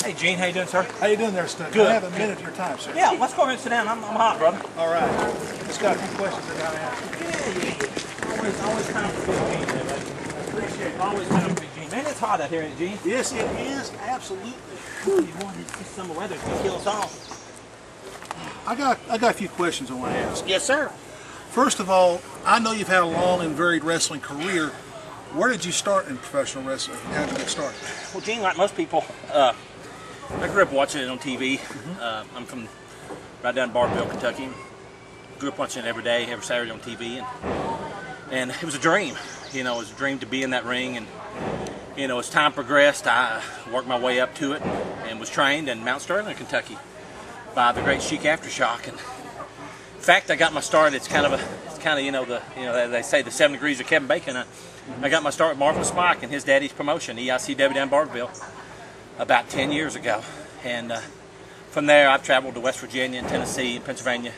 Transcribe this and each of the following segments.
Hey, Gene, how you doing, sir? How you doing there, Stud? Good. I have a minute of your time, sir. Yeah, let's go ahead and sit down. I'm hot, brother. All right. Just got a few questions I got to ask you. Yeah. Always time for Big Gene, man. Appreciate it. Always time for Big Gene. Man, it's hot out here, ain't it, Gene? Yes, it is. Absolutely. This summer weather's gonna kill us all. I got a few questions I want to ask. Yes, sir. First of all, I know you've had a long and varied wrestling career. Where did you start in professional wrestling? How did you get started? Well, Gene, like most people, I grew up watching it on TV. I'm from right down in Bardaville, Kentucky. Grew up watching it every day, every Saturday on TV, and it was a dream. You know, it was a dream to be in that ring. And you know, as time progressed, I worked my way up to it and was trained in Mount Sterling, Kentucky, by the great Sheik Aftershock. And in fact, I got my start. It's kind of they say the 7 degrees of Kevin Bacon. I got my start with Marvelous Mike and his daddy's promotion, EICW down in Bardaville, about 10 years ago. And from there, I've traveled to West Virginia and Tennessee and Pennsylvania,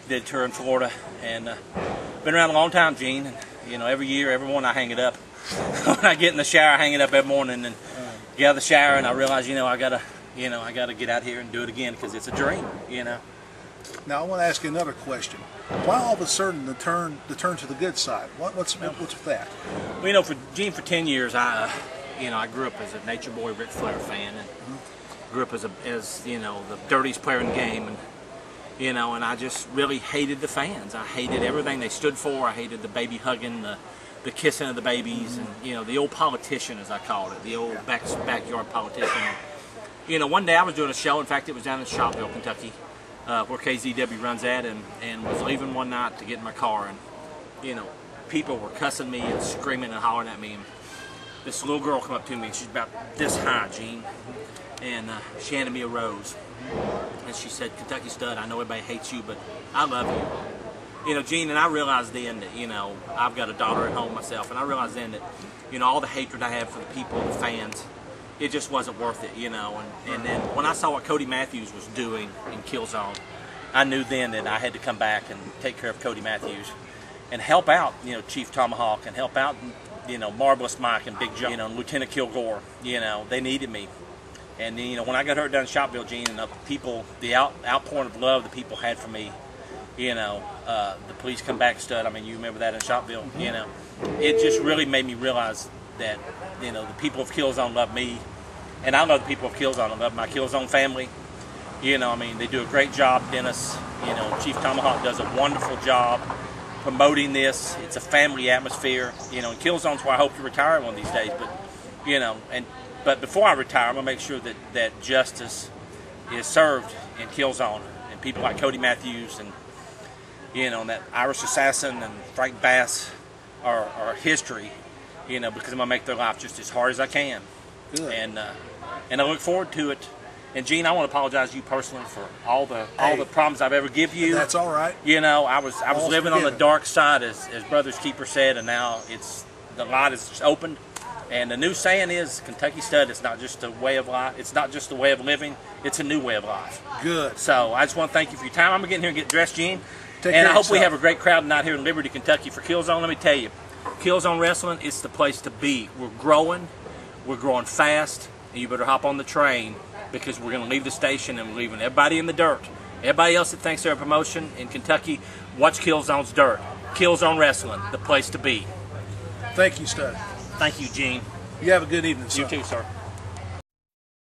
did a tour in Florida, and been around a long time, Gene. And you know, every year, every morning I hang it up. When I get in the shower, I hang it up every morning and get out of the shower, and I realize, I gotta get out here and do it again because it's a dream, Now, I want to ask you another question. Why all of a sudden the turn to the good side? What's with that? Well, for 10 years, I grew up as a Nature Boy Ric Flair fan, and grew up as the dirtiest player in the game, and I just really hated the fans. I hated everything they stood for. I hated the baby hugging, the kissing of the babies, and the old politician, as I called it, the old backyard politician. One day I was doing a show. In fact, it was down in Shopville, Kentucky, where KZW runs at, and was leaving one night to get in my car, and people were cussing me and screaming and hollering at me. And this little girl come up to me, and she's about this high, Gene, and she handed me a rose, and she said, "Kentucky Stud, I know everybody hates you, but I love you." Gene, and I realized then that, I've got a daughter at home myself, and I realized then that, all the hatred I have for the people, the fans, it just wasn't worth it, and then when I saw what Cody Matthews was doing in Killzone, I knew then that I had to come back and take care of Cody Matthews and help out, Chief Tomahawk, and help out, Marvelous Mike and Big John, and Lieutenant Kilgore. They needed me. And when I got hurt down in Shopville, Gene, and the people, the outpouring of love the people had for me, the Please Come Back Stud, I mean, you remember that in Shopville, it just really made me realize that, the people of Killzone love me, and I love the people of Killzone. I love my Killzone family. They do a great job. Dennis, Chief Tomahawk does a wonderful job promoting this. It's a family atmosphere, and Killzone's where I hope to retire one of these days. But, but before I retire, I'm gonna make sure that justice is served in Killzone, and people like Cody Matthews and and that Irish Assassin and Frank Bass are history, because I'm going to make their life just as hard as I can. Good. And I look forward to it. And Gene, I want to apologize to you personally for all the problems I've ever give you. That's all right. I was living on the dark side, as Brother's Keeper said, and now the light is opened. And the new saying is, Kentucky Stud, it's not just a way of life. It's not just a way of living. It's a new way of life. Good. So I just want to thank you for your time. I'm going to get in here and get dressed, Gene. And I hope we have a great crowd tonight here in Liberty, Kentucky for Killzone. Let me tell you, Killzone Wrestling is the place to be. We're growing fast, and you better hop on the train, because we're going to leave the station and we're leaving everybody in the dirt. Everybody else that thinks they're a promotion in Kentucky, watch Killzone's dirt. Killzone Wrestling, the place to be. Thank you, Stud. Thank you, Gene. You have a good evening, sir. You too, sir.